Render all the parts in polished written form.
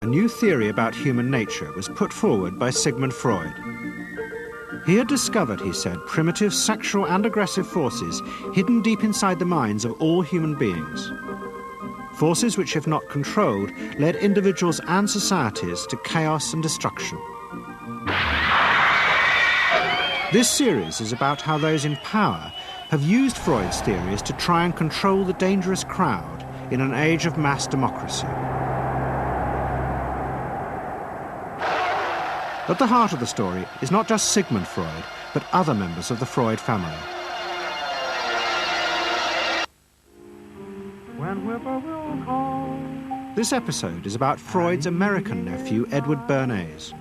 A new theory about human nature was put forward by Sigmund Freud. He had discovered, he said, primitive sexual and aggressive forces hidden deep inside the minds of all human beings. Forces which, if not controlled, led individuals and societies to chaos and destruction. This series is about how those in power have used Freud's theories to try and control the dangerous crowd in an age of mass democracy. At the heart of the story is not just Sigmund Freud, but other members of the Freud family. This episode is about Freud's American nephew, Edward Bernays.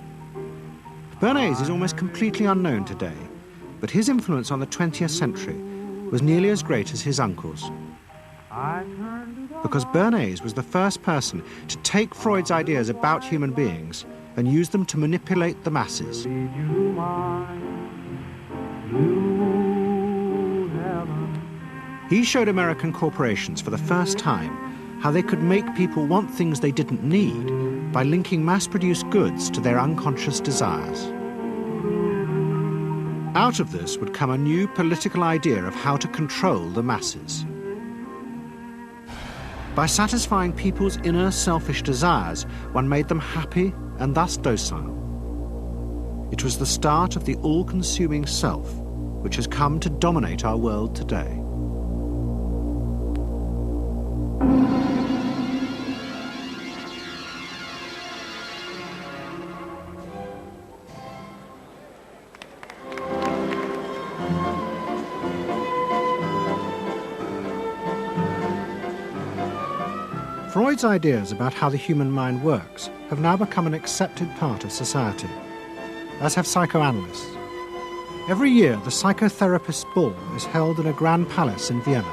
Bernays is almost completely unknown today, but his influence on the 20th century was nearly as great as his uncle's. Because Bernays was the first person to take Freud's ideas about human beings and use them to manipulate the masses. He showed American corporations for the first time how they could make people want things they didn't need by linking mass-produced goods to their unconscious desires. Out of this would come a new political idea of how to control the masses. By satisfying people's inner selfish desires, one made them happy and thus docile. It was the start of the all-consuming self, which has come to dominate our world today. Freud's ideas about how the human mind works have now become an accepted part of society, as have psychoanalysts. Every year, the psychotherapist's ball is held in a grand palace in Vienna.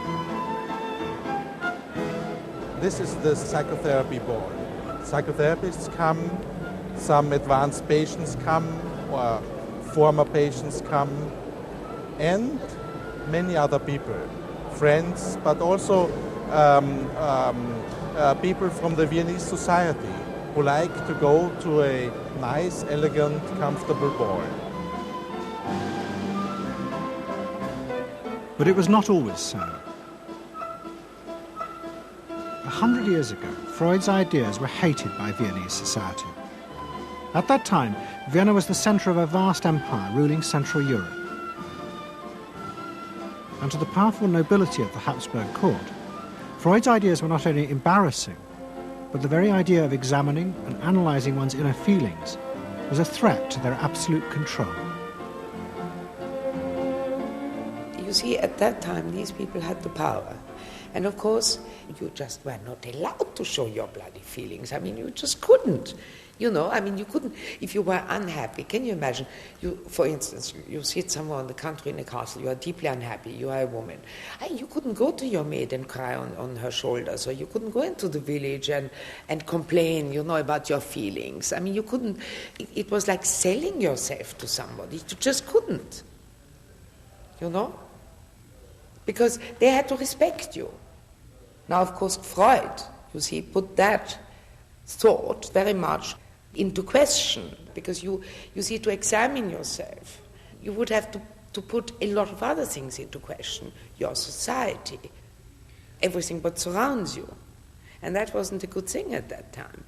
This is the psychotherapy ball. Psychotherapists come, some advanced patients come, or former patients come, and many other people, friends, but also people from the Viennese society who like to go to a nice, elegant, comfortable ball. But it was not always so. 100 years ago, Freud's ideas were hated by Viennese society. At that time, Vienna was the centre of a vast empire ruling Central Europe. And to the powerful nobility of the Habsburg court, Freud's ideas were not only embarrassing, but the very idea of examining and analysing one's inner feelings was a threat to their absolute control. You see, at that time, these people had the power. And of course, you just were not allowed to show your bloody feelings. I mean, you just couldn't. You know, I mean, you couldn't, if you were unhappy. Can you imagine, for instance, you sit somewhere in the country in a castle, you are deeply unhappy, you are a woman. You couldn't go to your maid and cry on her shoulders, or you couldn't go into the village and complain, you know, about your feelings. I mean, you couldn't, it was like selling yourself to somebody. You just couldn't, you know, because they had to respect you. Now, of course, Freud, you see, put that thought very much into question, because you see, to examine yourself, you would have to put a lot of other things into question, your society, everything what surrounds you. And that wasn't a good thing at that time.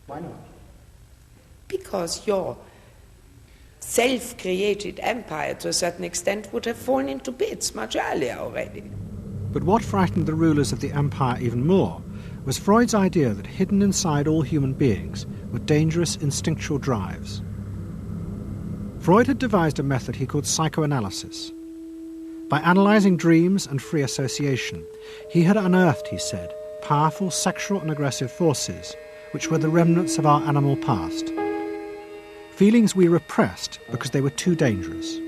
Why not? Because your self-created empire, to a certain extent, would have fallen into bits much earlier already. But what frightened the rulers of the empire even more was Freud's idea that hidden inside all human beings were dangerous instinctual drives. Freud had devised a method he called psychoanalysis. By analysing dreams and free association, he had unearthed, he said, powerful sexual and aggressive forces which were the remnants of our animal past. Feelings we repressed because they were too dangerous.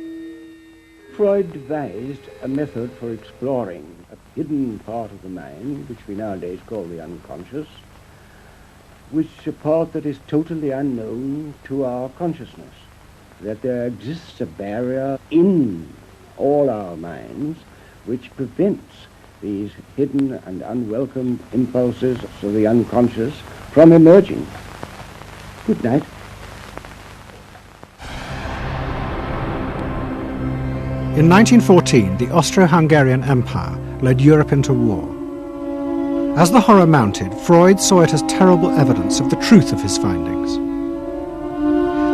Freud devised a method for exploring a hidden part of the mind, which we nowadays call the unconscious, which is a part that is totally unknown to our consciousness, that there exists a barrier in all our minds which prevents these hidden and unwelcome impulses of the unconscious from emerging. Good night. In 1914, the Austro-Hungarian Empire led Europe into war. As the horror mounted, Freud saw it as terrible evidence of the truth of his findings.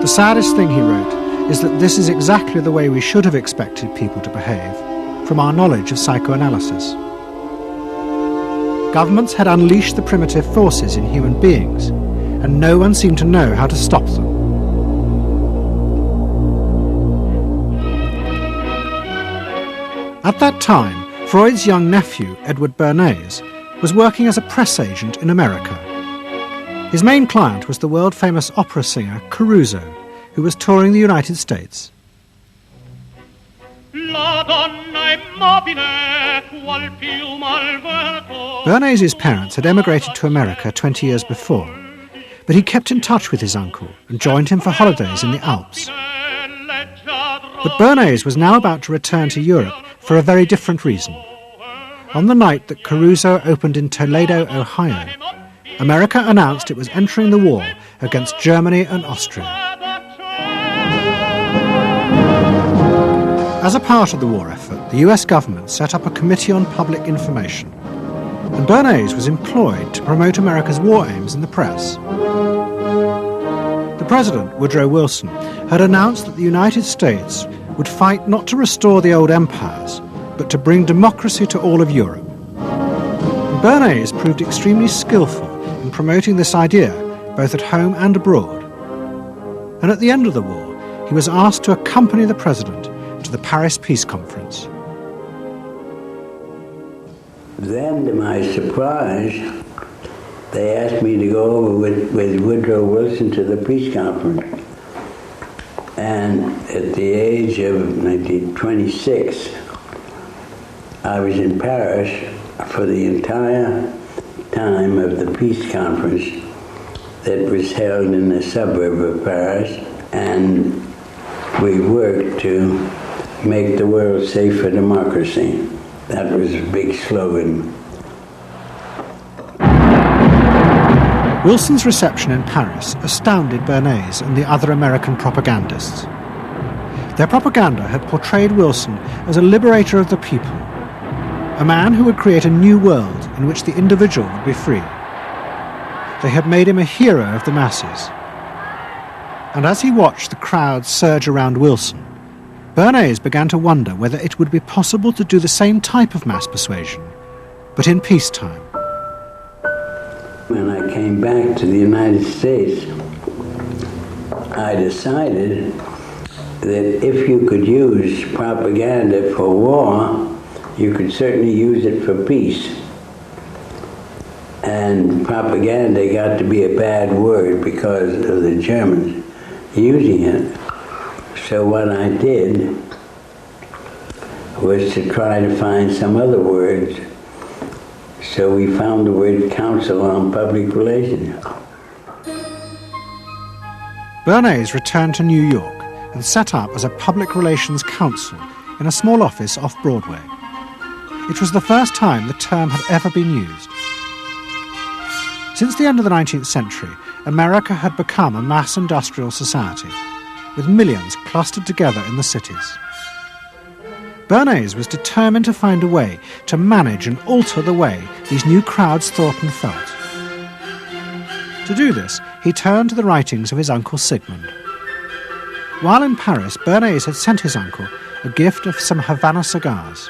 The saddest thing, he wrote, is that this is exactly the way we should have expected people to behave, from our knowledge of psychoanalysis. Governments had unleashed the primitive forces in human beings, and no one seemed to know how to stop them. At that time, Freud's young nephew, Edward Bernays, was working as a press agent in America. His main client was the world-famous opera singer Caruso, who was touring the United States. Bernays' parents had emigrated to America 20 years before, but he kept in touch with his uncle and joined him for holidays in the Alps. But Bernays was now about to return to Europe for a very different reason. On the night that Caruso opened in Toledo, Ohio, America announced it was entering the war against Germany and Austria. As a part of the war effort, the US government set up a Committee on Public Information, and Bernays was employed to promote America's war aims in the press. The President, Woodrow Wilson, had announced that the United States would fight not to restore the old empires, but to bring democracy to all of Europe. And Bernays proved extremely skillful in promoting this idea, both at home and abroad. And at the end of the war, he was asked to accompany the President to the Paris Peace Conference. Then, to my surprise, they asked me to go over with Woodrow Wilson to the peace conference. And at the age of 26, I was in Paris for the entire time of the peace conference that was held in the suburb of Paris, and we worked to make the world safe for democracy. That was a big slogan. Wilson's reception in Paris astounded Bernays and the other American propagandists. Their propaganda had portrayed Wilson as a liberator of the people, a man who would create a new world in which the individual would be free. They had made him a hero of the masses. And as he watched the crowds surge around Wilson, Bernays began to wonder whether it would be possible to do the same type of mass persuasion, but in peacetime. When I came back to the United States, I decided that if you could use propaganda for war, you could certainly use it for peace. And propaganda got to be a bad word because of the Germans using it. So what I did was to try to find some other words. So we found the word Council on Public Relations. Bernays returned to New York and set up as a public relations counsel in a small office off Broadway. It was the first time the term had ever been used. Since the end of the 19th century, America had become a mass industrial society, with millions clustered together in the cities. Bernays was determined to find a way to manage and alter the way these new crowds thought and felt. To do this, he turned to the writings of his uncle Sigmund. While in Paris, Bernays had sent his uncle a gift of some Havana cigars.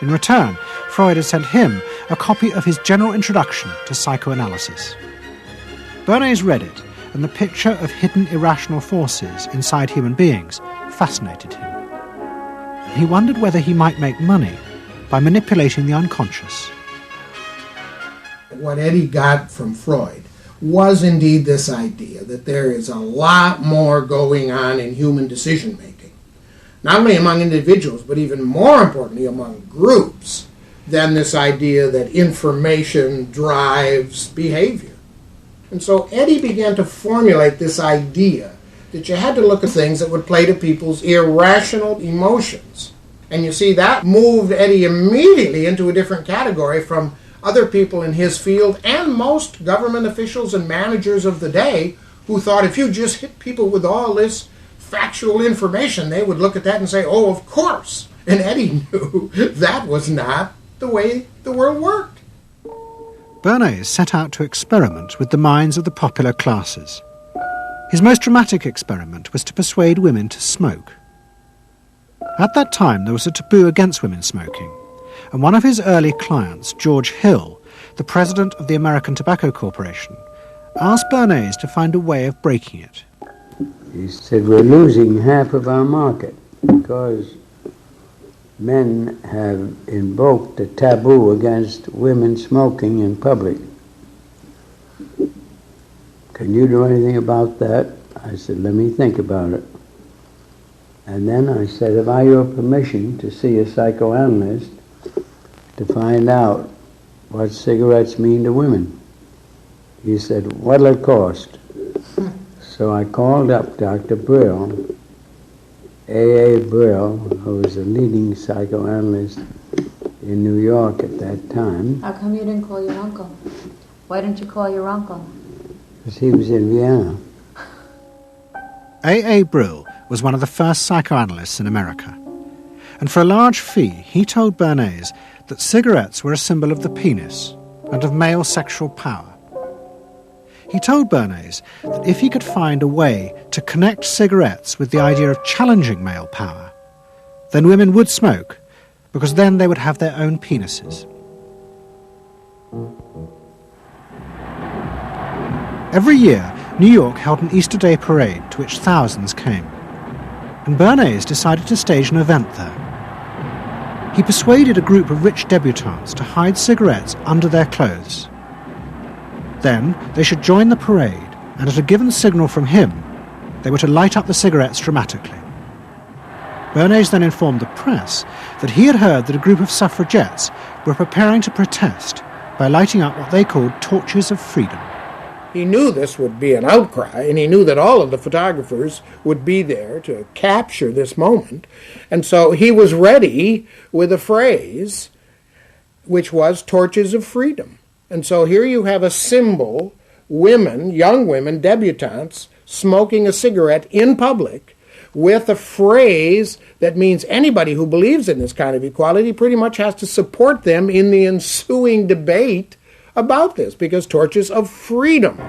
In return, Freud had sent him a copy of his general introduction to psychoanalysis. Bernays read it, and the picture of hidden irrational forces inside human beings fascinated him. He wondered whether he might make money by manipulating the unconscious. What Eddie got from Freud was indeed this idea that there is a lot more going on in human decision-making, not only among individuals, but even more importantly among groups, than this idea that information drives behavior. And so Eddie began to formulate this idea that you had to look at things that would play to people's irrational emotions. And you see, that moved Eddie immediately into a different category from other people in his field and most government officials and managers of the day who thought if you just hit people with all this factual information, they would look at that and say, oh, of course. And Eddie knew that was not the way the world worked. Bernays set out to experiment with the minds of the popular classes. His most dramatic experiment was to persuade women to smoke. At that time, there was a taboo against women smoking, and one of his early clients, George Hill, the president of the American Tobacco Corporation, asked Bernays to find a way of breaking it. He said, we're losing half of our market because men have invoked a taboo against women smoking in public. Can you do anything about that? I said, let me think about it. And then I said, have I your permission to see a psychoanalyst to find out what cigarettes mean to women? He said, what'll it cost? So I called up Dr. Brill, A.A. Brill, who was a leading psychoanalyst in New York at that time. How come you didn't call your uncle? Why didn't you call your uncle? Because he was in Vienna. A.A. Brill was one of the first psychoanalysts in America. And for a large fee, he told Bernays that cigarettes were a symbol of the penis and of male sexual power. He told Bernays that if he could find a way to connect cigarettes with the idea of challenging male power, then women would smoke, because then they would have their own penises. Every year, New York held an Easter Day parade to which thousands came, and Bernays decided to stage an event there. He persuaded a group of rich debutantes to hide cigarettes under their clothes. Then they should join the parade, and at a given signal from him, they were to light up the cigarettes dramatically. Bernays then informed the press that he had heard that a group of suffragettes were preparing to protest by lighting up what they called torches of freedom. He knew this would be an outcry, and he knew that all of the photographers would be there to capture this moment. And so he was ready with a phrase which was torches of freedom. And so here you have a symbol, women, young women, debutantes, smoking a cigarette in public with a phrase that means anybody who believes in this kind of equality pretty much has to support them in the ensuing debate about this, because torches of freedom.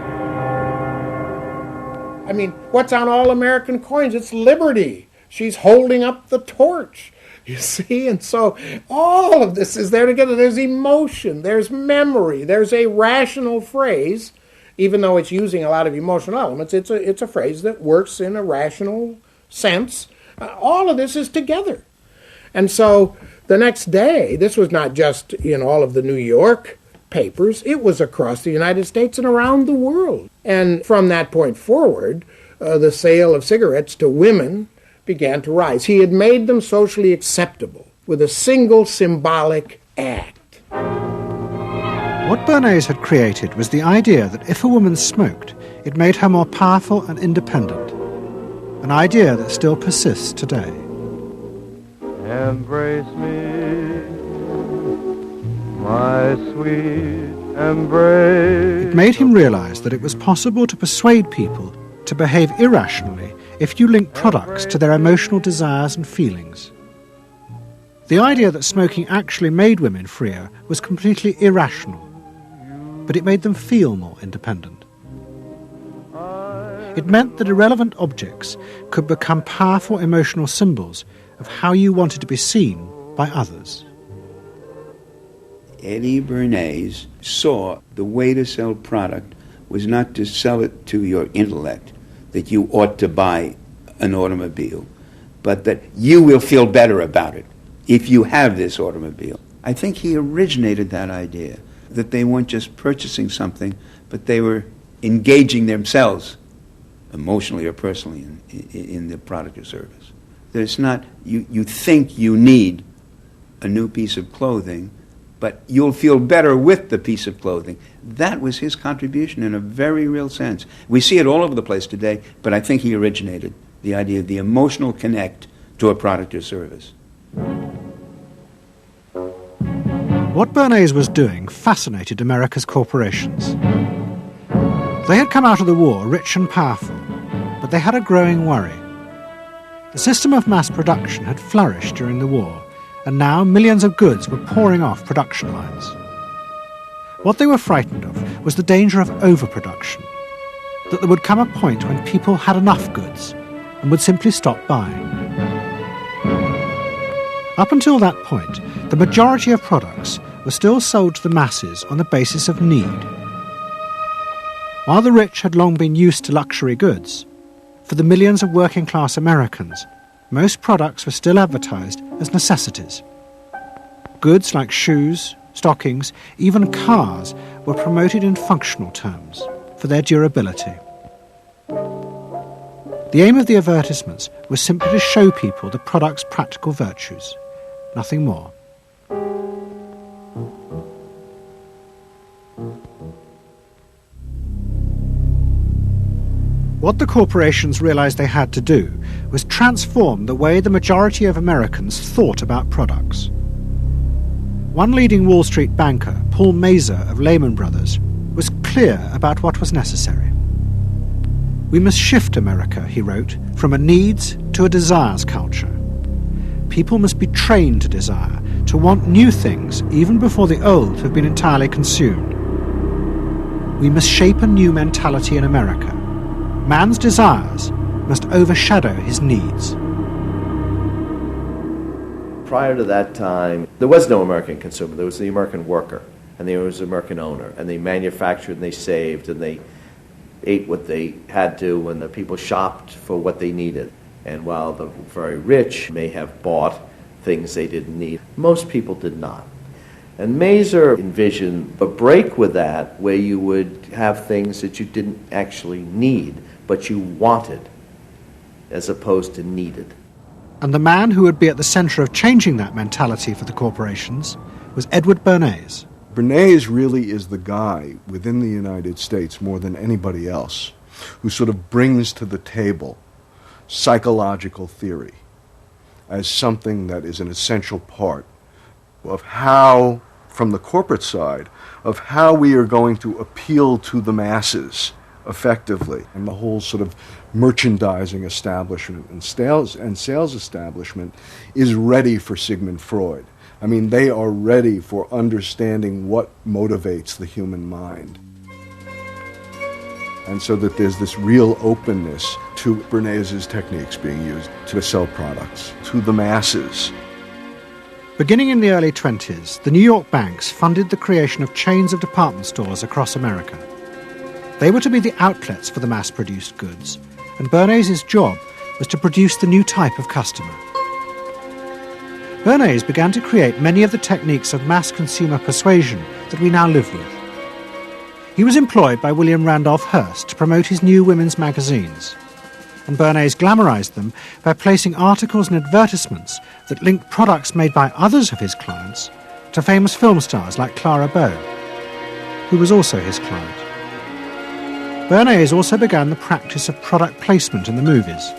I mean, what's on all American coins? It's liberty. She's holding up the torch. You see? And so all of this is there together. There's emotion, there's memory, there's a rational phrase, even though it's using a lot of emotional elements. It's a phrase that works in a rational sense. All of this is together. And so the next day, this was not just in all of the New York papers, it was across the United States and around the world. And from that point forward, the sale of cigarettes to women began to rise. He had made them socially acceptable with a single symbolic act. What Bernays had created was the idea that if a woman smoked, it made her more powerful and independent, an idea that still persists today. Embrace me, my sweet embrace. It made him realize that it was possible to persuade people to behave irrationally if you link products to their emotional desires and feelings. The idea that smoking actually made women freer was completely irrational, but it made them feel more independent. It meant that irrelevant objects could become powerful emotional symbols of how you wanted to be seen by others. Eddie Bernays saw the way to sell product was not to sell it to your intellect, that you ought to buy an automobile, but that you will feel better about it if you have this automobile. I think he originated that idea, that they weren't just purchasing something, but they were engaging themselves emotionally or personally in the product or service. That it's not, you think you need a new piece of clothing, but you'll feel better with the piece of clothing. That was his contribution in a very real sense. We see it all over the place today, but I think he originated the idea of the emotional connect to a product or service. What Bernays was doing fascinated America's corporations. They had come out of the war rich and powerful, but they had a growing worry. The system of mass production had flourished during the war, and now millions of goods were pouring off production lines. What they were frightened of was the danger of overproduction, that there would come a point when people had enough goods and would simply stop buying. Up until that point, the majority of products were still sold to the masses on the basis of need. While the rich had long been used to luxury goods, for the millions of working-class Americans, most products were still advertised as necessities. Goods like shoes, stockings, even cars were promoted in functional terms for their durability. The aim of the advertisements was simply to show people the product's practical virtues, nothing more. What the corporations realized they had to do was transform the way the majority of Americans thought about products. One leading Wall Street banker, Paul Mazur of Lehman Brothers, was clear about what was necessary. We must shift America, he wrote, from a needs to a desires culture. People must be trained to desire, to want new things even before the old have been entirely consumed. We must shape a new mentality in America. Man's desires must overshadow his needs. Prior to that time, there was no American consumer. There was the American worker, and there was the American owner, and they manufactured and they saved and they ate what they had to, and the people shopped for what they needed. And while the very rich may have bought things they didn't need, most people did not. And Mazur envisioned a break with that where you would have things that you didn't actually need, but you wanted, as opposed to needed. And the man who would be at the centre of changing that mentality for the corporations was Edward Bernays. Bernays really is the guy within the United States more than anybody else who sort of brings to the table psychological theory as something that is an essential part of how, from the corporate side, of how we are going to appeal to the masses effectively. And the whole sort of merchandising establishment and sales establishment is ready for Sigmund Freud. I mean, they are ready for understanding what motivates the human mind. And so that there's this real openness to Bernays' techniques being used to sell products to the masses. Beginning in the early 20s, the New York banks funded the creation of chains of department stores across America. They were to be the outlets for the mass-produced goods, and Bernays' job was to produce the new type of customer. Bernays began to create many of the techniques of mass consumer persuasion that we now live with. He was employed by William Randolph Hearst to promote his new women's magazines, and Bernays glamorized them by placing articles and advertisements that linked products made by others of his clients to famous film stars like Clara Bow, who was also his client. Bernays also began the practice of product placement in the movies,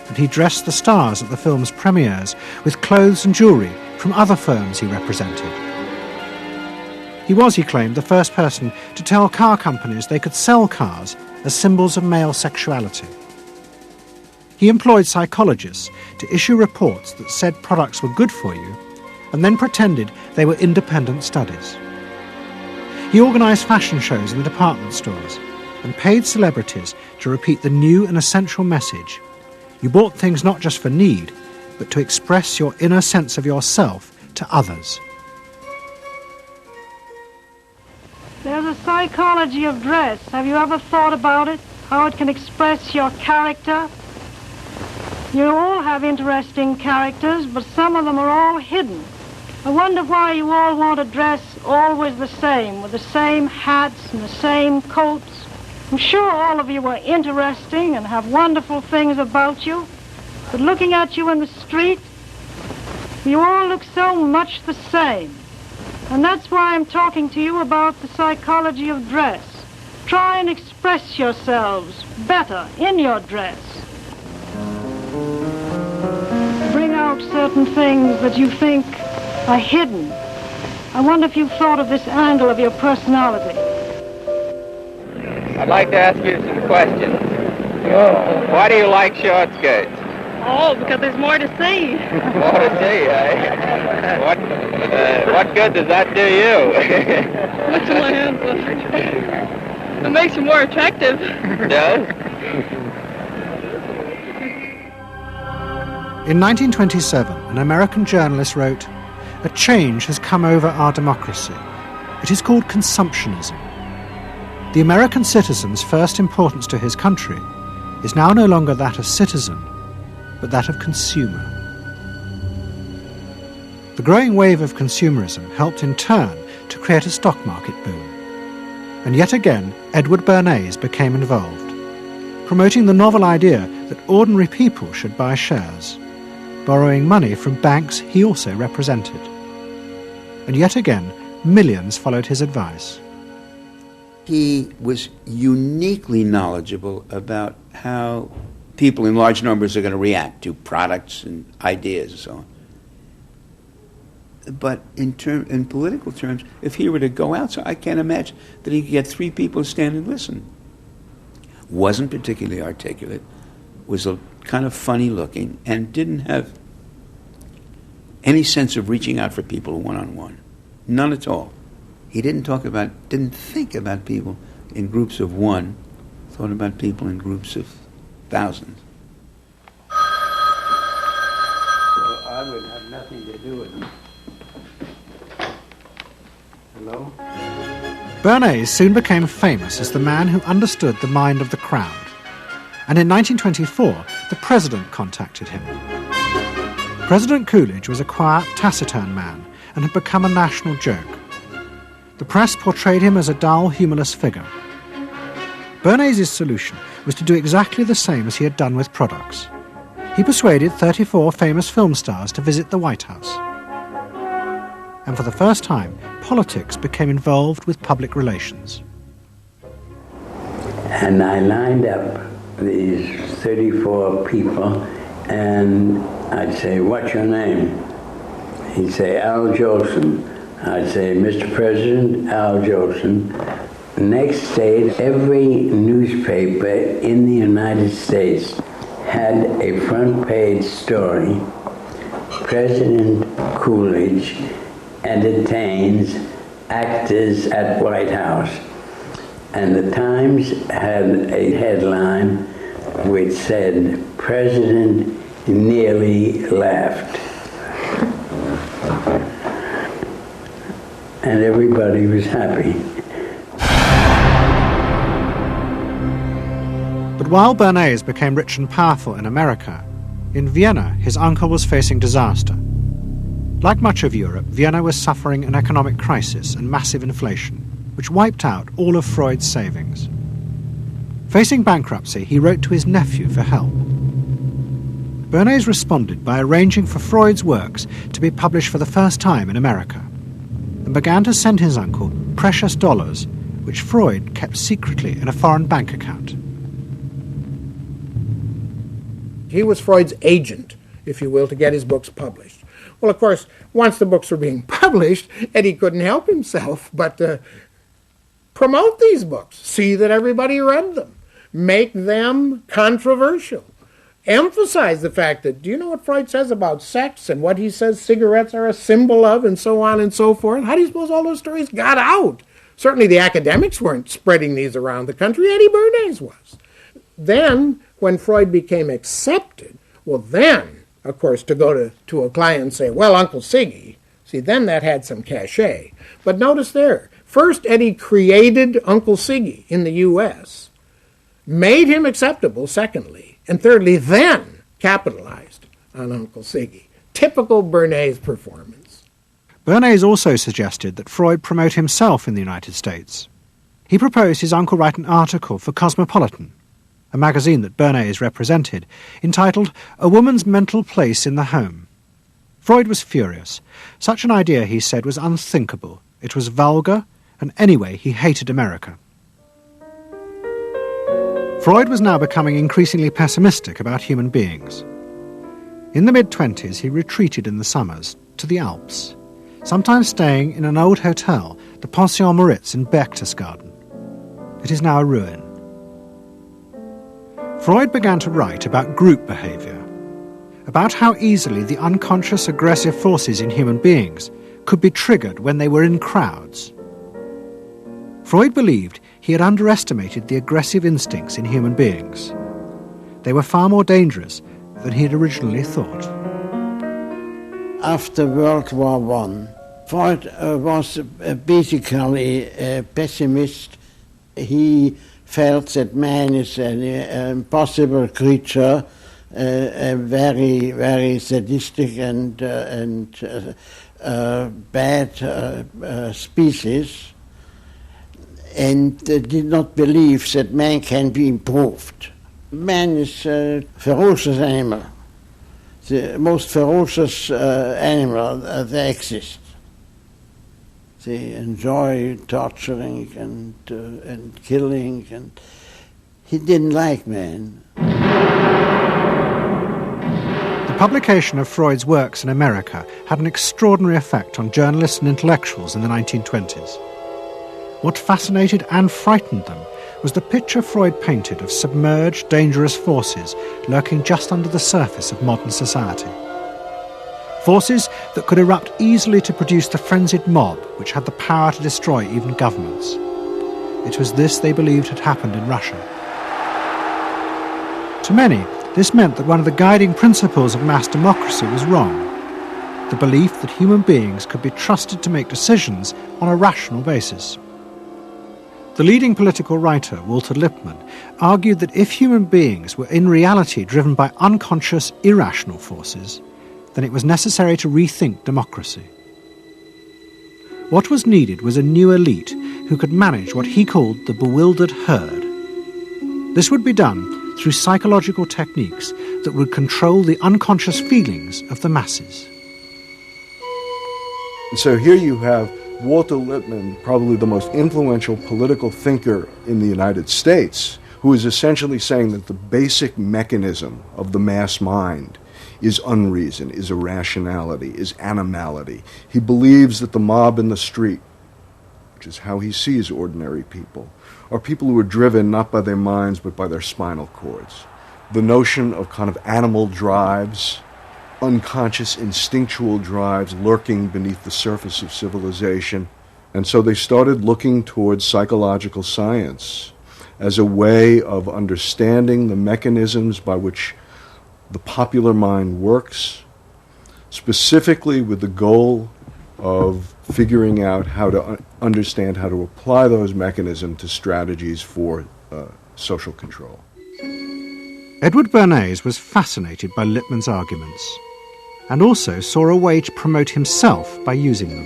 and he dressed the stars at the film's premieres with clothes and jewellery from other firms he represented. He was, he claimed, the first person to tell car companies they could sell cars as symbols of male sexuality. He employed psychologists to issue reports that said products were good for you and then pretended they were independent studies. He organised fashion shows in the department stores and paid celebrities to repeat the new and essential message: you bought things not just for need, but to express your inner sense of yourself to others. There's a psychology of dress. Have you ever thought about it? How it can express your character? You all have interesting characters, but some of them are all hidden. I wonder why you all want to dress always the same, with the same hats and the same coats. I'm sure all of you are interesting and have wonderful things about you, but looking at you in the street, you all look so much the same. And that's why I'm talking to you about the psychology of dress. Try and express yourselves better in your dress. Bring out certain things that you think are hidden. I wonder if you've thought of this angle of your personality. I'd like to ask you some questions. Why do you like short skirts? Oh, because there's more to see. More to see, eh? What good does that do you? What's in my hands? It makes you more attractive. Does? In 1927, an American journalist wrote, "A change has come over our democracy. It is called consumptionism. The American citizen's first importance to his country is now no longer that of citizen, but that of consumer." The growing wave of consumerism helped in turn to create a stock market boom. And yet again, Edward Bernays became involved, promoting the novel idea that ordinary people should buy shares, borrowing money from banks he also represented. And yet again, millions followed his advice. He was uniquely knowledgeable about how people in large numbers are going to react to products and ideas and so on. But in political terms, if he were to go out, so I can't imagine that he could get 3 people to stand and listen. Wasn't particularly articulate, was a kind of funny looking, and didn't have any sense of reaching out for people one-on-one. None at all. He didn't think about people in groups of one, thought about people in groups of thousands. So I would have nothing to do with him. Hello? Bernays soon became famous as the man who understood the mind of the crowd. And in 1924, the president contacted him. President Coolidge was a quiet, taciturn man and had become a national joke. The press portrayed him as a dull, humourless figure. Bernays' solution was to do exactly the same as he had done with products. He persuaded 34 famous film stars to visit the White House. And for the first time, politics became involved with public relations. And I lined up these 34 people, and I'd say, "What's your name?" He'd say, "Al Jolson." I'd say, "Mr. President, Al Jolson." Next day, every newspaper in the United States had a front page story. President Coolidge entertains actors at White House. And the Times had a headline which said, "President nearly laughed." And everybody was happy. But while Bernays became rich and powerful in America, in Vienna his uncle was facing disaster. Like much of Europe, Vienna was suffering an economic crisis and massive inflation, which wiped out all of Freud's savings. Facing bankruptcy, he wrote to his nephew for help. Bernays responded by arranging for Freud's works to be published for the first time in America, and began to send his uncle precious dollars, which Freud kept secretly in a foreign bank account. He was Freud's agent, if you will, to get his books published. Well, of course, once the books were being published, Eddie couldn't help himself but promote these books, see that everybody read them, make them controversial, emphasize the fact that, do you know what Freud says about sex and what he says cigarettes are a symbol of and so on and so forth? How do you suppose all those stories got out? Certainly the academics weren't spreading these around the country. Eddie Bernays was. Then, when Freud became accepted, well then, of course, to go to a client and say, "Well, Uncle Siggy," see, then that had some cachet. But notice there, first Eddie created Uncle Siggy in the U.S., made him acceptable, secondly, and thirdly, then capitalized on Uncle Siggy. Typical Bernays performance. Bernays also suggested that Freud promote himself in the United States. He proposed his uncle write an article for Cosmopolitan, a magazine that Bernays represented, entitled "A Woman's Mental Place in the Home." Freud was furious. Such an idea, he said, was unthinkable. It was vulgar, and anyway, he hated America. Freud was now becoming increasingly pessimistic about human beings. In the mid-20s, he retreated in the summers to the Alps, sometimes staying in an old hotel, the Pension Moritz in Berchtesgaden. It is now a ruin. Freud began to write about group behaviour, about how easily the unconscious aggressive forces in human beings could be triggered when they were in crowds. Freud believed he had underestimated the aggressive instincts in human beings. They were far more dangerous than he had originally thought. After World War I, Freud was basically a pessimist. He felt that man is an impossible creature, a very, very sadistic and bad species, and did not believe that man can be improved. Man is a ferocious animal, the most ferocious animal that exists. They enjoy torturing and killing, and he didn't like man. The publication of Freud's works in America had an extraordinary effect on journalists and intellectuals in the 1920s. What fascinated and frightened them was the picture Freud painted of submerged, dangerous forces lurking just under the surface of modern society. Forces that could erupt easily to produce the frenzied mob which had the power to destroy even governments. It was this they believed had happened in Russia. To many, this meant that one of the guiding principles of mass democracy was wrong, the belief that human beings could be trusted to make decisions on a rational basis. The leading political writer, Walter Lippmann, argued that if human beings were in reality driven by unconscious, irrational forces, then it was necessary to rethink democracy. What was needed was a new elite who could manage what he called the bewildered herd. This would be done through psychological techniques that would control the unconscious feelings of the masses. So here you have Walter Lippmann, probably the most influential political thinker in the United States, who is essentially saying that the basic mechanism of the mass mind is unreason, is irrationality, is animality. He believes that the mob in the street, which is how he sees ordinary people, are people who are driven not by their minds but by their spinal cords. The notion of kind of animal drives, unconscious instinctual drives lurking beneath the surface of civilization. And so they started looking towards psychological science as a way of understanding the mechanisms by which the popular mind works, specifically with the goal of figuring out how to understand how to apply those mechanisms to strategies for social control. Edward Bernays was fascinated by Lippmann's arguments and also saw a way to promote himself by using them.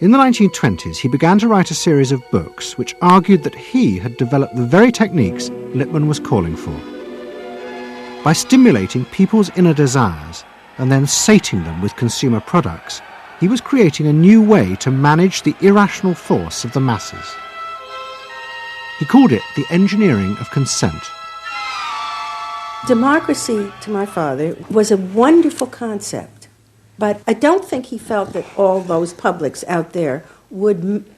In the 1920s, he began to write a series of books which argued that he had developed the very techniques Lippmann was calling for. By stimulating people's inner desires and then sating them with consumer products, he was creating a new way to manage the irrational force of the masses. He called it the engineering of consent. Democracy, to my father, was a wonderful concept, but I don't think he felt that all those publics out there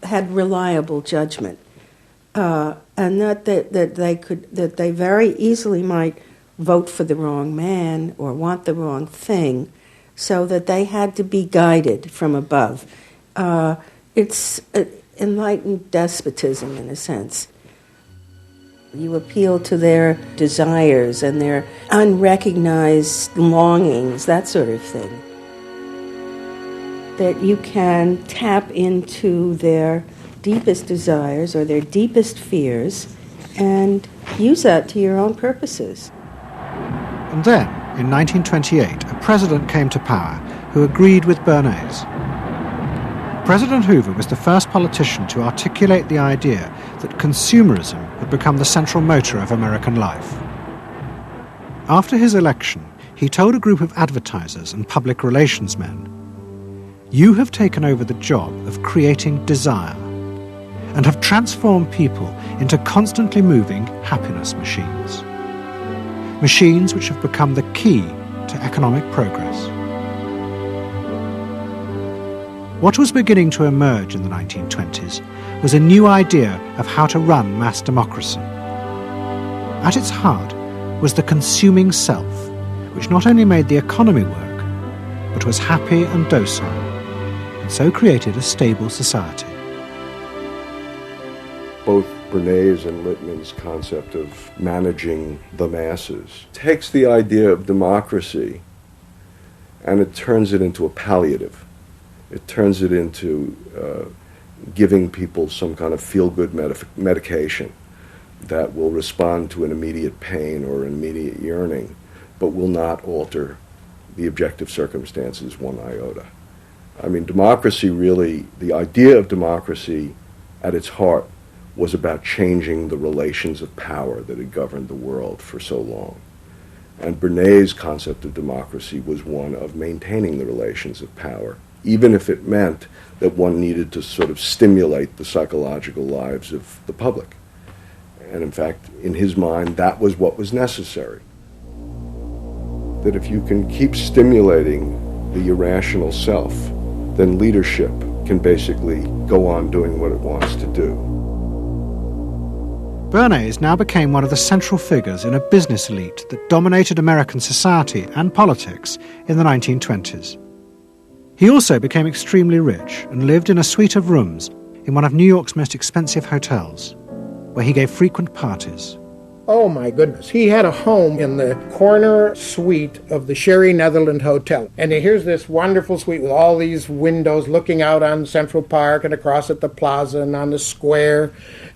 had reliable judgment, and that they very easily might vote for the wrong man or want the wrong thing, so that they had to be guided from above. It's enlightened despotism in a sense. You appeal to their desires and their unrecognized longings, that sort of thing. That you can tap into their deepest desires or their deepest fears and use that to your own purposes. And then, in 1928, a president came to power who agreed with Bernays. President Hoover was the first politician to articulate the idea that consumerism had become the central motor of American life. After his election, he told a group of advertisers and public relations men, "You have taken over the job of creating desire and have transformed people into constantly moving happiness machines. Machines which have become the key to economic progress." What was beginning to emerge in the 1920s was a new idea of how to run mass democracy. At its heart was the consuming self, which not only made the economy work, but was happy and docile, and so created a stable society. Both Bernays and Littman's concept of managing the masses takes the idea of democracy and it turns it into a palliative. It turns it into giving people some kind of feel-good medication that will respond to an immediate pain or an immediate yearning, but will not alter the objective circumstances one iota. I mean, democracy really, the idea of democracy at its heart was about changing the relations of power that had governed the world for so long. And Bernays' concept of democracy was one of maintaining the relations of power, even if it meant that one needed to sort of stimulate the psychological lives of the public. And in fact, in his mind, that was what was necessary. That if you can keep stimulating the irrational self, then leadership can basically go on doing what it wants to do. Bernays now became one of the central figures in a business elite that dominated American society and politics in the 1920s. He also became extremely rich and lived in a suite of rooms in one of New York's most expensive hotels, where he gave frequent parties. Oh my goodness. He had a home in the corner suite of the Sherry Netherland Hotel. And here's this wonderful suite with all these windows looking out on Central Park and across at the plaza and on the square.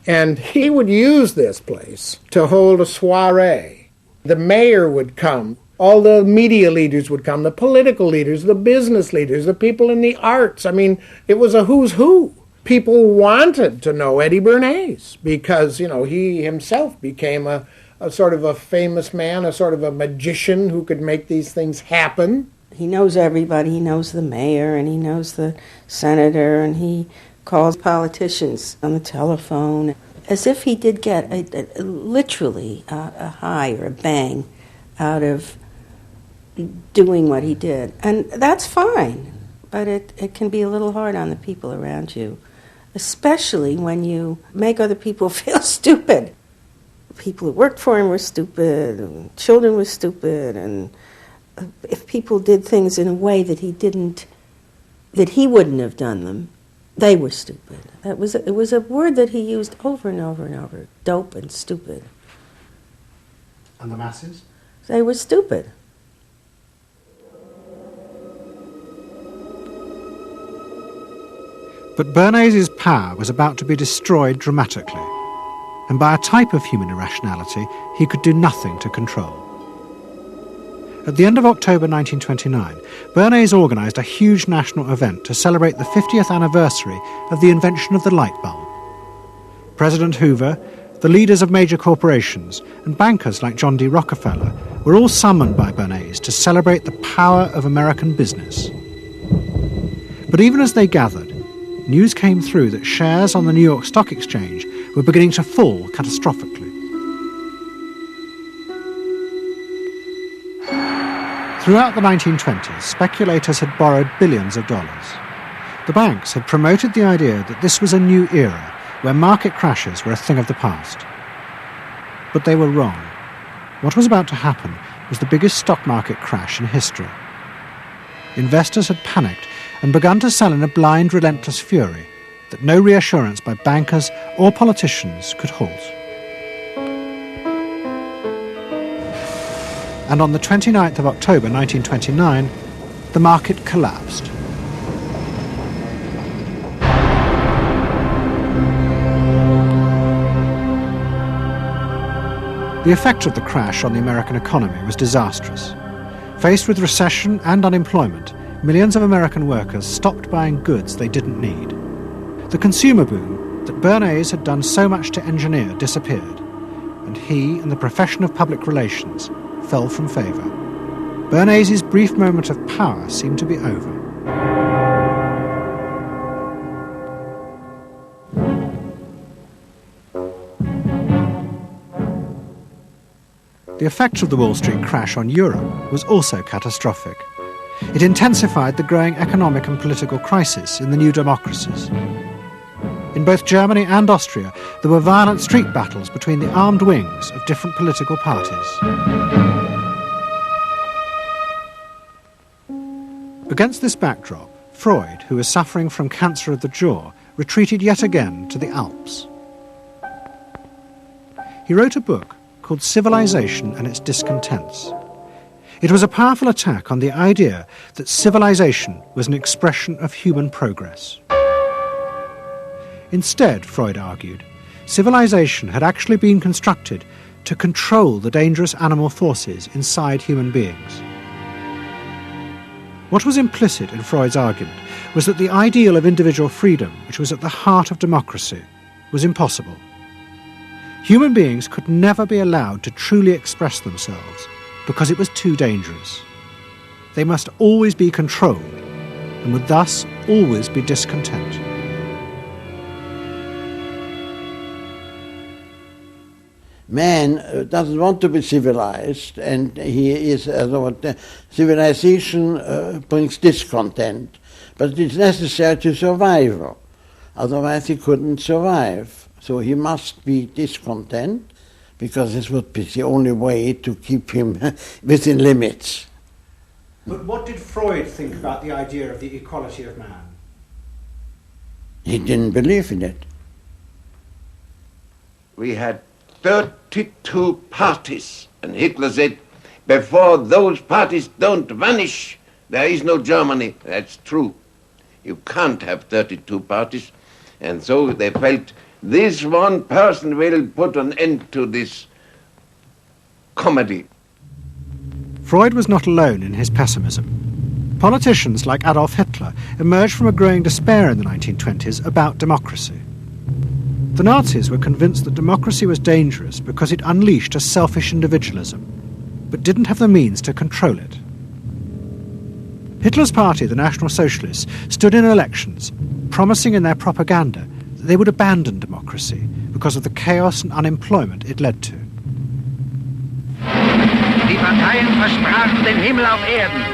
And he would use this place to hold a soiree. The mayor would come. All the media leaders would come, the political leaders, the business leaders, the people in the arts. I mean, it was a who's who. People wanted to know Eddie Bernays because, you know, he himself became a sort of a famous man, a sort of a magician who could make these things happen. He knows everybody. He knows the mayor and he knows the senator and he calls politicians on the telephone as if he did get literally a high or a bang out of doing what he did. And that's fine, but it can be a little hard on the people around you, especially when you make other people feel stupid. People who worked for him were stupid, and children were stupid, and if people did things in a way that he wouldn't have done them, they were stupid. It was a word that he used over and over and over, dope and stupid. And the masses? They were stupid. But Bernays' power was about to be destroyed dramatically, and by a type of human irrationality he could do nothing to control. At the end of October 1929, Bernays organised a huge national event to celebrate the 50th anniversary of the invention of the light bulb. President Hoover, the leaders of major corporations, and bankers like John D. Rockefeller were all summoned by Bernays to celebrate the power of American business. But even as they gathered, news came through that shares on the New York Stock Exchange were beginning to fall catastrophically. Throughout the 1920s, speculators had borrowed billions of dollars. The banks had promoted the idea that this was a new era where market crashes were a thing of the past. But they were wrong. What was about to happen was the biggest stock market crash in history. Investors had panicked and begun to sell in a blind, relentless fury that no reassurance by bankers or politicians could halt. And on the 29th of October 1929, the market collapsed. The effect of the crash on the American economy was disastrous. Faced with recession and unemployment, millions of American workers stopped buying goods they didn't need. The consumer boom that Bernays had done so much to engineer disappeared, and he and the profession of public relations fell from favour. Bernays' brief moment of power seemed to be over. The effect of the Wall Street crash on Europe was also catastrophic. It intensified the growing economic and political crisis in the new democracies. In both Germany and Austria, there were violent street battles between the armed wings of different political parties. Against this backdrop, Freud, who was suffering from cancer of the jaw, retreated yet again to the Alps. He wrote a book called Civilization and Its Discontents. It was a powerful attack on the idea that civilization was an expression of human progress. Instead, Freud argued, civilization had actually been constructed to control the dangerous animal forces inside human beings. What was implicit in Freud's argument was that the ideal of individual freedom, which was at the heart of democracy, was impossible. Human beings could never be allowed to truly express themselves because it was too dangerous. They must always be controlled and would thus always be discontent. Man doesn't want to be civilized, and he is civilization brings discontent, but it's necessary to survival. Otherwise he couldn't survive. So he must be discontent, because this would be the only way to keep him within limits. But what did Freud think about the idea of the equality of man? He didn't believe in it. We had 32 parties, and Hitler said, before those parties don't vanish, there is no Germany. That's true. You can't have 32 parties, and so they felt this one person will put an end to this comedy. Freud was not alone in his pessimism. Politicians like Adolf Hitler emerged from a growing despair in the 1920s about democracy. The Nazis were convinced that democracy was dangerous because it unleashed a selfish individualism, but didn't have the means to control it. Hitler's party, the National Socialists, stood in elections, promising in their propaganda that they would abandon democracy because of the chaos and unemployment it led to. Die Parteien versprachen den Himmel auf Erden.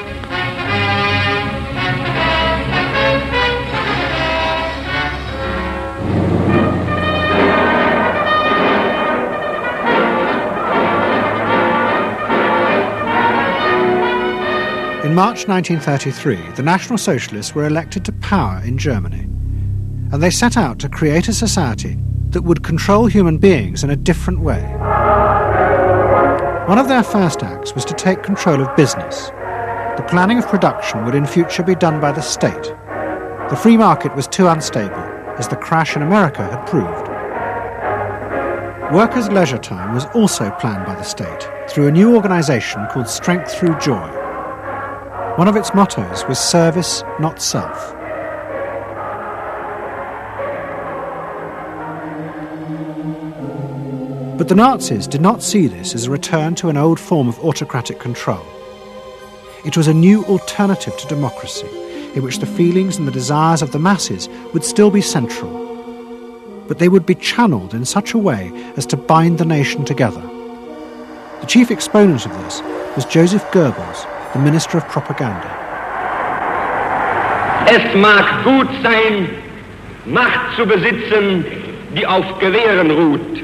In March 1933, the National Socialists were elected to power in Germany, and they set out to create a society that would control human beings in a different way. One of their first acts was to take control of business. The planning of production would in future be done by the state. The free market was too unstable, as the crash in America had proved. Workers' leisure time was also planned by the state through a new organisation called Strength Through Joy. One of its mottos was service, not self. But the Nazis did not see this as a return to an old form of autocratic control. It was a new alternative to democracy, in which the feelings and the desires of the masses would still be central, but they would be channeled in such a way as to bind the nation together. The chief exponent of this was Joseph Goebbels, the Minister of Propaganda. Es mag gut sein, Macht zu besitzen, die auf Gewehren ruht.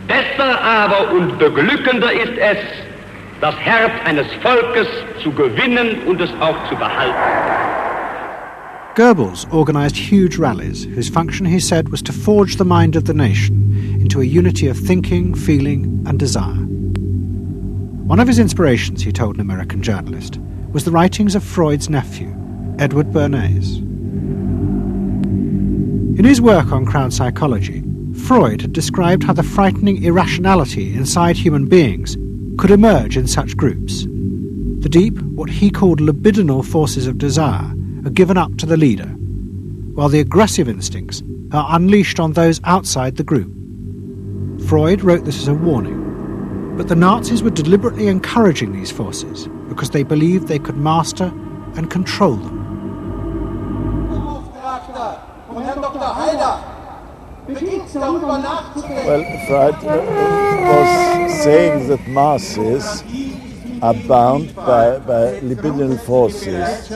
Besser aber und beglückender ist es, das Herz eines Volkes zu gewinnen und es auch zu behalten. Goebbels organised huge rallies whose function, he said, was to forge the mind of the nation into a unity of thinking, feeling and desire. One of his inspirations, he told an American journalist, was the writings of Freud's nephew, Edward Bernays. In his work on crowd psychology, Freud had described how the frightening irrationality inside human beings could emerge in such groups. The deep, what he called libidinal forces of desire, are given up to the leader, while the aggressive instincts are unleashed on those outside the group. Freud wrote this as a warning, but the Nazis were deliberately encouraging these forces because they believed they could master and control them. Well, Freud was saying that masses are bound by libidinal forces.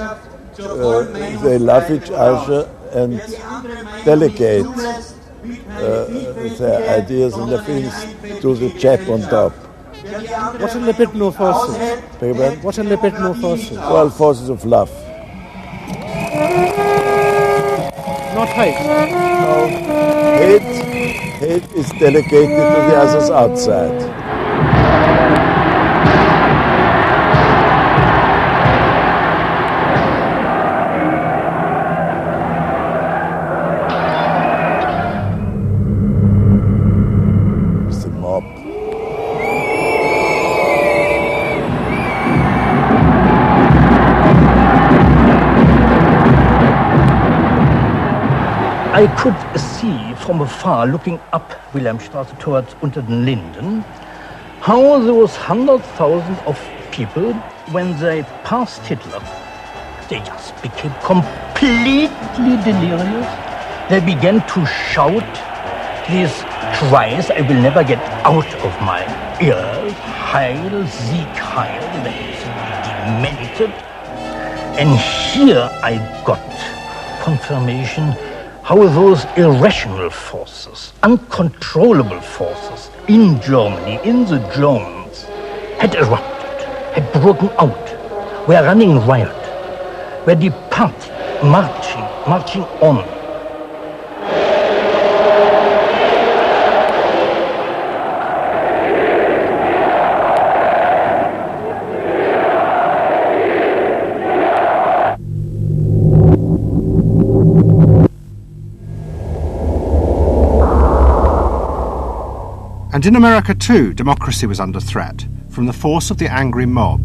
They love each other and delegate their ideas and their feelings to the chap on top. What are libidinal forces? What are libidinal forces? Well, forces of love. Not hate. No. Hate is delegated to the others outside. It's the mob. I could see from afar, looking up Wilhelmstraße towards unter den Linden, how those 100,000 of people, when they passed Hitler, they just became completely delirious. They began to shout these cries I will never get out of my ears. Heil, Sieg, Heil. They demented. And here I got confirmation how those irrational forces, uncontrollable forces in Germany, in the Germans, had erupted, had broken out, were running riot, were departing, marching on. And in America too, democracy was under threat from the force of the angry mob.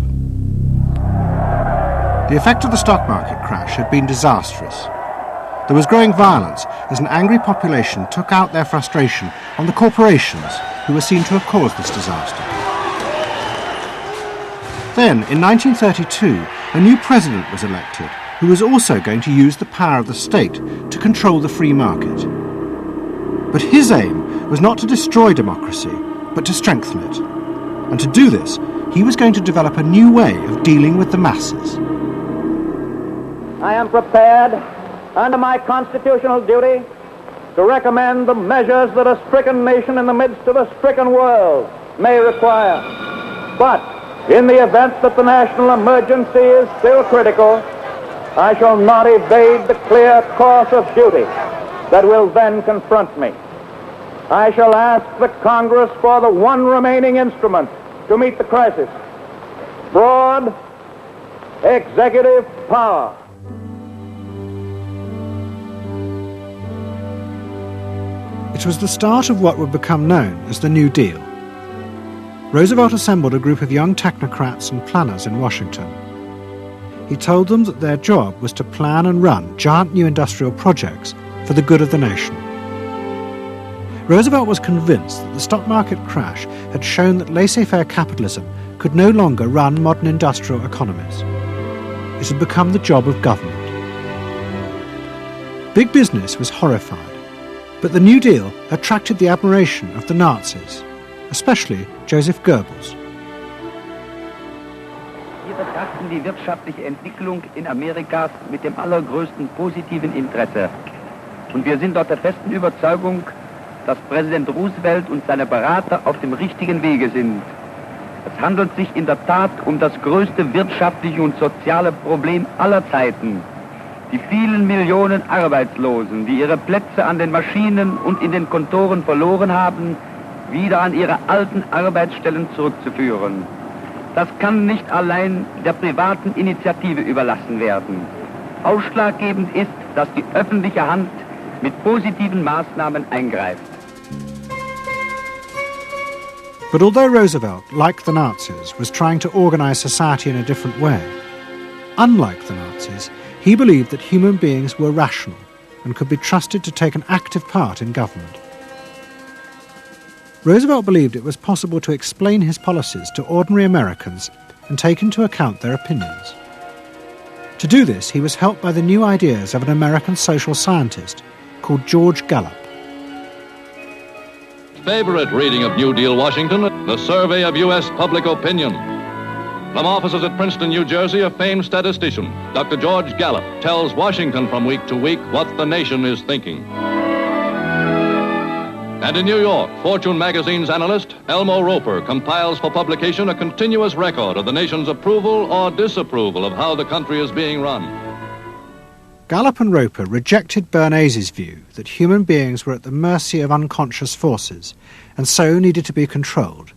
The effect of the stock market crash had been disastrous. There was growing violence as an angry population took out their frustration on the corporations who were seen to have caused this disaster. Then, in 1932, a new president was elected who was also going to use the power of the state to control the free market. But his aim was not to destroy democracy, but to strengthen it. And to do this, he was going to develop a new way of dealing with the masses. I am prepared, under my constitutional duty, to recommend the measures that a stricken nation in the midst of a stricken world may require. But in the event that the national emergency is still critical, I shall not evade the clear course of duty that will then confront me. I shall ask the Congress for the one remaining instrument to meet the crisis: broad executive power. It was the start of what would become known as the New Deal. Roosevelt assembled a group of young technocrats and planners in Washington. He told them that their job was to plan and run giant new industrial projects for the good of the nation. Roosevelt was convinced that the stock market crash had shown that laissez-faire capitalism could no longer run modern industrial economies. It had become the job of government. Big business was horrified, but the New Deal attracted the admiration of the Nazis, especially Joseph Goebbels. Wir betrachten die wirtschaftliche Entwicklung in Amerika mit dem allergrößten positiven Interesse. Und wir sind dort der festen Überzeugung, dass Präsident Roosevelt und seine Berater auf dem richtigen Wege sind. Es handelt sich in der Tat um das größte wirtschaftliche und soziale Problem aller Zeiten. Die vielen Millionen Arbeitslosen, die ihre Plätze an den Maschinen und in den Kontoren verloren haben, wieder an ihre alten Arbeitsstellen zurückzuführen. Das kann nicht allein der privaten Initiative überlassen werden. Ausschlaggebend ist, dass die öffentliche Hand mit positiven Maßnahmen eingreift. But although Roosevelt, like the Nazis, was trying to organize society in a different way, unlike the Nazis, he believed that human beings were rational and could be trusted to take an active part in government. Roosevelt believed it was possible to explain his policies to ordinary Americans and take into account their opinions. To do this, he was helped by the new ideas of an American social scientist called George Gallup. Favorite reading of New Deal Washington, the survey of U.S. public opinion. From offices at Princeton, New Jersey, a famed statistician, Dr. George Gallup, tells Washington from week to week what the nation is thinking. And in New York, Fortune magazine's analyst, Elmo Roper, compiles for publication a continuous record of the nation's approval or disapproval of how the country is being run. Gallup and Roper rejected Bernays' view that human beings were at the mercy of unconscious forces and so needed to be controlled.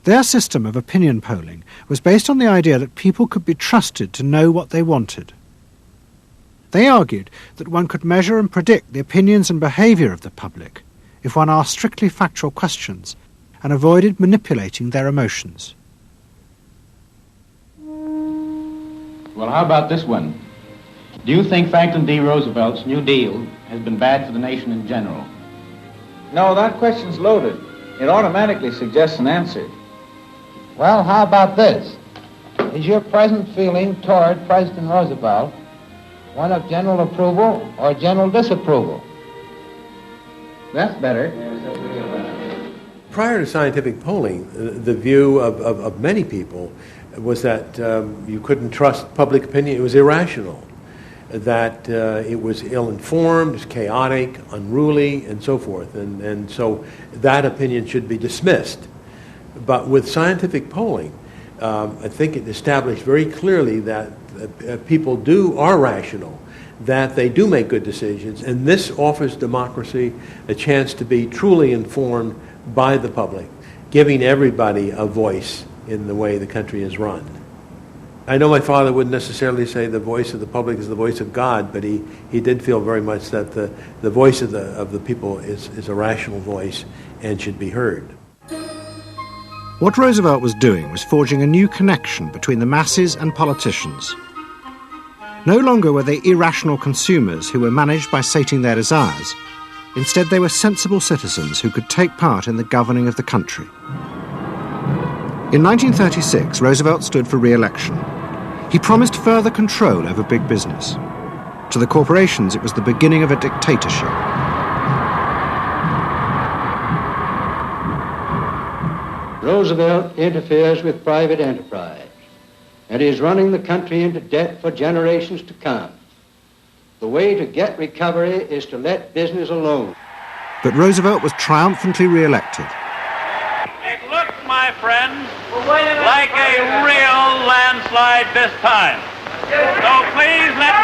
Their system of opinion polling was based on the idea that people could be trusted to know what they wanted. They argued that one could measure and predict the opinions and behaviour of the public if one asked strictly factual questions and avoided manipulating their emotions. Well, how about this one? Do you think Franklin D. Roosevelt's New Deal has been bad for the nation in general? No, that question's loaded. It automatically suggests an answer. Well, how about this? Is your present feeling toward President Roosevelt one of general approval or general disapproval? That's better. Prior to scientific polling, the view of many people was that you couldn't trust public opinion. It was irrational, that it was ill-informed, it was chaotic, unruly, and so forth. And so that opinion should be dismissed. But with scientific polling, I think it established very clearly that people are rational, that they do make good decisions, and this offers democracy a chance to be truly informed by the public, giving everybody a voice in the way the country is run. I know my father wouldn't necessarily say the voice of the public is the voice of God, but he did feel very much that the voice of the people is a rational voice and should be heard. What Roosevelt was doing was forging a new connection between the masses and politicians. No longer were they irrational consumers who were managed by sating their desires. Instead, they were sensible citizens who could take part in the governing of the country. In 1936, Roosevelt stood for re-election. He promised further control over big business. To the corporations, it was the beginning of a dictatorship. Roosevelt interferes with private enterprise and is running the country into debt for generations to come. The way to get recovery is to let business alone. But Roosevelt was triumphantly re-elected. It looks, my friends, like a real landslide this time. So please let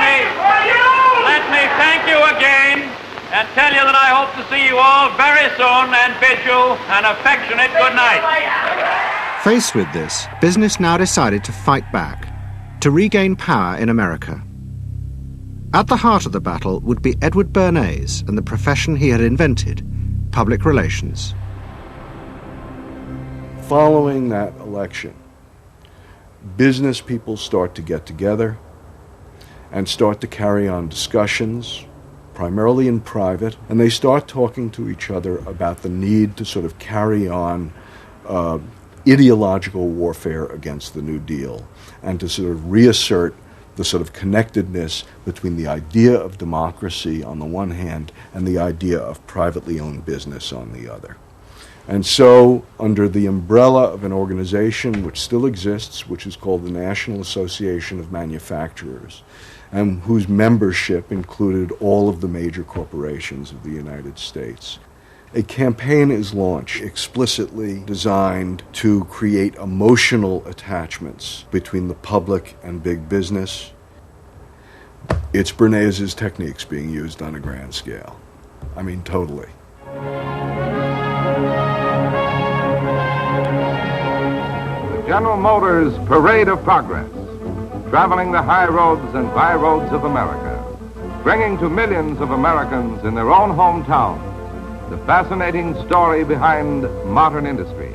me thank you again and tell you that I hope to see you all very soon and bid you an affectionate good night. Faced with this, business now decided to fight back, to regain power in America. At the heart of the battle would be Edward Bernays and the profession he had invented, public relations. Following that election, business people start to get together and start to carry on discussions, primarily in private, and they start talking to each other about the need to sort of carry on ideological warfare against the New Deal and to sort of reassert the sort of connectedness between the idea of democracy on the one hand and the idea of privately owned business on the other. And so, under the umbrella of an organization which still exists, which is called the National Association of Manufacturers, and whose membership included all of the major corporations of the United States, a campaign is launched explicitly designed to create emotional attachments between the public and big business. It's Bernays' techniques being used on a grand scale. I mean, totally. General Motors Parade of Progress, traveling the high roads and byroads of America, bringing to millions of Americans in their own hometown the fascinating story behind modern industry,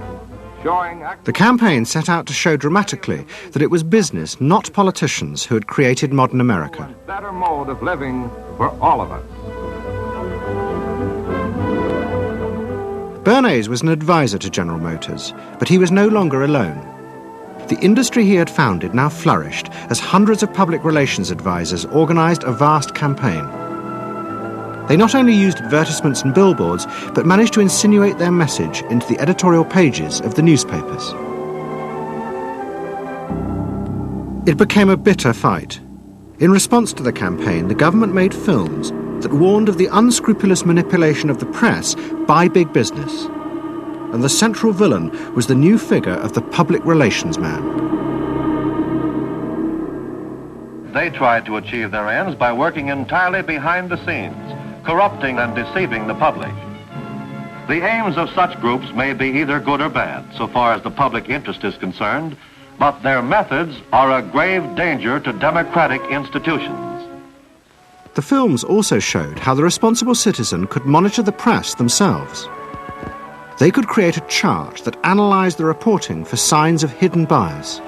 showing... The campaign set out to show dramatically that it was business, not politicians, who had created modern America. A better mode of living for all of us. Bernays was an advisor to General Motors, but he was no longer alone. The industry he had founded now flourished as hundreds of public relations advisors organized a vast campaign. They not only used advertisements and billboards, but managed to insinuate their message into the editorial pages of the newspapers. It became a bitter fight. In response to the campaign, the government made films that warned of the unscrupulous manipulation of the press by big business. And the central villain was the new figure of the public relations man. They tried to achieve their ends by working entirely behind the scenes, corrupting and deceiving the public. The aims of such groups may be either good or bad, so far as the public interest is concerned, but their methods are a grave danger to democratic institutions. The films also showed how the responsible citizen could monitor the press themselves. They could create a chart that analysed the reporting for signs of hidden bias.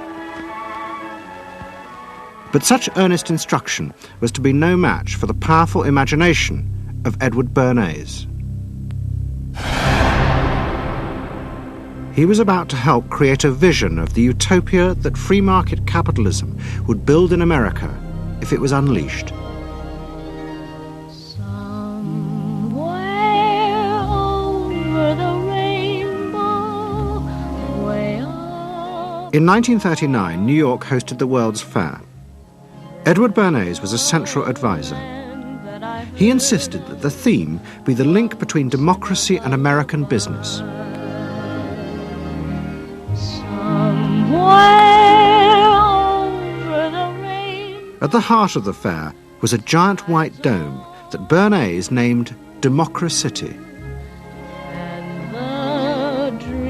But such earnest instruction was to be no match for the powerful imagination of Edward Bernays. He was about to help create a vision of the utopia that free market capitalism would build in America if it was unleashed. In 1939, New York hosted the World's Fair. Edward Bernays was a central advisor. He insisted that the theme be the link between democracy and American business. At the heart of the fair was a giant white dome that Bernays named Democracity.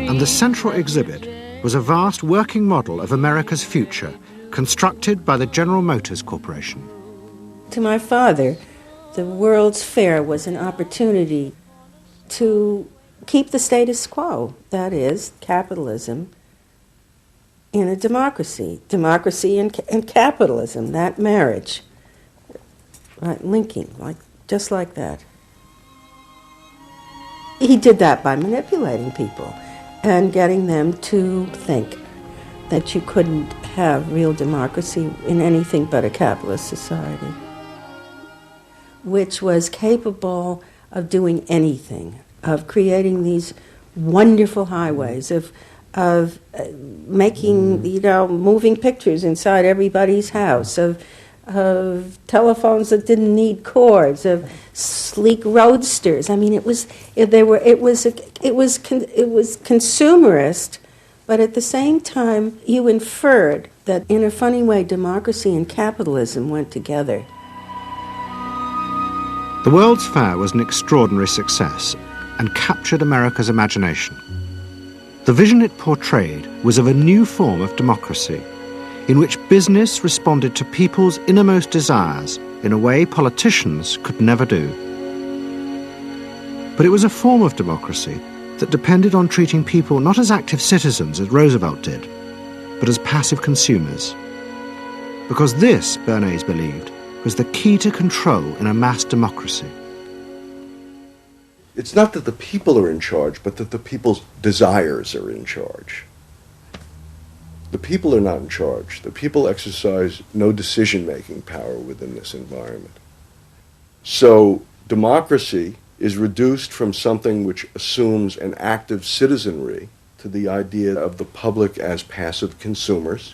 And the central exhibit was a vast working model of America's future, constructed by the General Motors Corporation. To my father, the World's Fair was an opportunity to keep the status quo, that is, capitalism, in a democracy. Democracy and capitalism, that marriage, right, linking, just like that. He did that by manipulating people and getting them to think that you couldn't have real democracy in anything but a capitalist society, which was capable of doing anything, of creating these wonderful highways, of making, moving pictures inside everybody's house, of telephones that didn't need cords, of sleek roadsters. I mean, it was consumerist, but at the same time, you inferred that in a funny way, democracy and capitalism went together. The World's Fair was an extraordinary success and captured America's imagination. The vision it portrayed was of a new form of democracy, in which business responded to people's innermost desires in a way politicians could never do. But it was a form of democracy that depended on treating people not as active citizens as Roosevelt did, but as passive consumers. Because this, Bernays believed, was the key to control in a mass democracy. It's not that the people are in charge, but that the people's desires are in charge. The people are not in charge. The people exercise no decision-making power within this environment. So democracy is reduced from something which assumes an active citizenry to the idea of the public as passive consumers.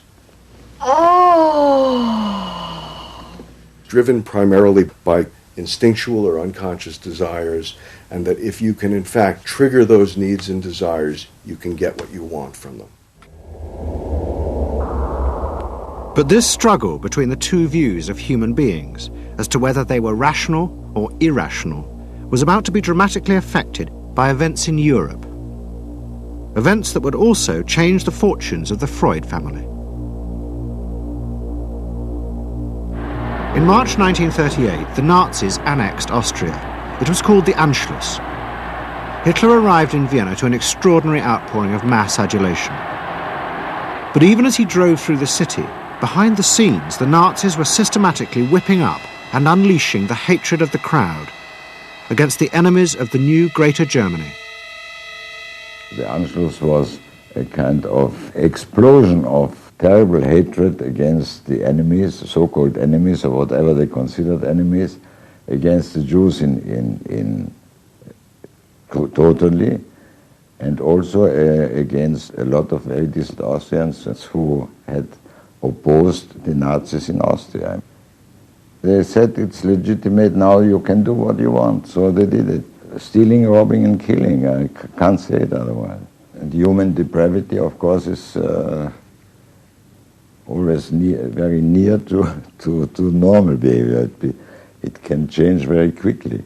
Driven primarily by instinctual or unconscious desires, and that if you can in fact trigger those needs and desires, you can get what you want from them. But this struggle between the two views of human beings as to whether they were rational or irrational was about to be dramatically affected by events in Europe. Events that would also change the fortunes of the Freud family. In March 1938, the Nazis annexed Austria. It was called the Anschluss. Hitler arrived in Vienna to an extraordinary outpouring of mass adulation. But even as he drove through the city, behind the scenes, the Nazis were systematically whipping up and unleashing the hatred of the crowd against the enemies of the new Greater Germany. The Anschluss was a kind of explosion of terrible hatred against the enemies, so-called enemies, or whatever they considered enemies, against the Jews totally, and also against a lot of very decent Austrians who had opposed the Nazis in Austria. They said it's legitimate now, you can do what you want, so they did it. Stealing, robbing and killing, I can't say it otherwise. And human depravity, of course, is always very near to normal behavior. It can change very quickly.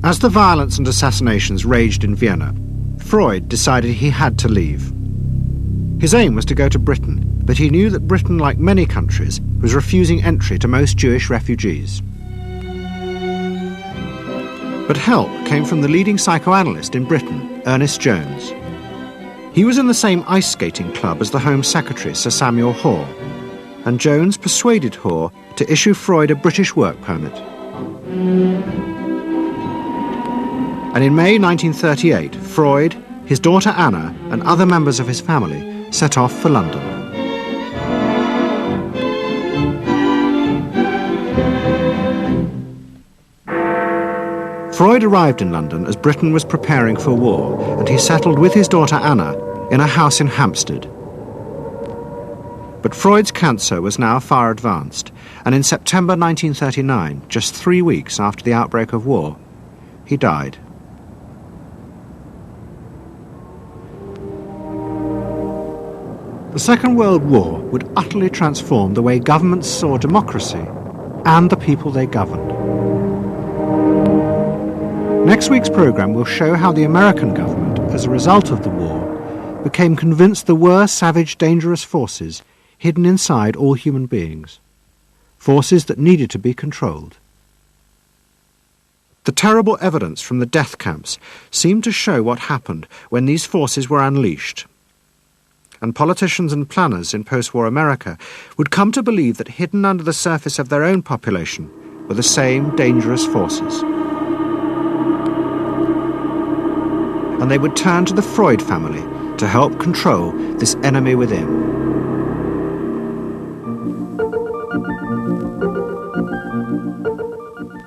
As the violence and assassinations raged in Vienna, Freud decided he had to leave. His aim was to go to Britain, but he knew that Britain, like many countries, was refusing entry to most Jewish refugees. But help came from the leading psychoanalyst in Britain, Ernest Jones. He was in the same ice skating club as the Home Secretary, Sir Samuel Hoare, and Jones persuaded Hoare to issue Freud a British work permit. And in May 1938, Freud, his daughter Anna, and other members of his family set off for London. Freud arrived in London as Britain was preparing for war, and he settled with his daughter Anna in a house in Hampstead. But Freud's cancer was now far advanced, and in September 1939, just 3 weeks after the outbreak of war, he died. The Second World War would utterly transform the way governments saw democracy and the people they governed. Next week's programme will show how the American government, as a result of the war, became convinced there were savage, dangerous forces hidden inside all human beings, forces that needed to be controlled. The terrible evidence from the death camps seemed to show what happened when these forces were unleashed. And politicians and planners in post-war America would come to believe that hidden under the surface of their own population were the same dangerous forces. And they would turn to the Freud family to help control this enemy within.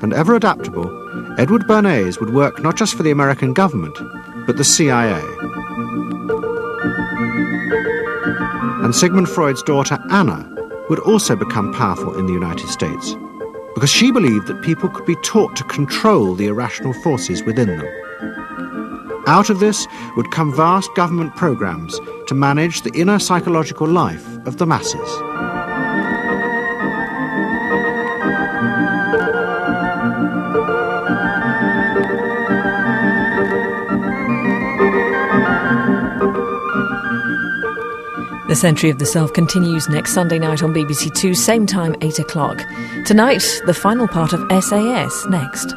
And ever adaptable, Edward Bernays would work not just for the American government, but the CIA. And Sigmund Freud's daughter Anna would also become powerful in the United States because she believed that people could be taught to control the irrational forces within them. Out of this would come vast government programs to manage the inner psychological life of the masses. The Century of the Self continues next Sunday night on BBC Two, same time, 8 o'clock. Tonight, the final part of SAS next.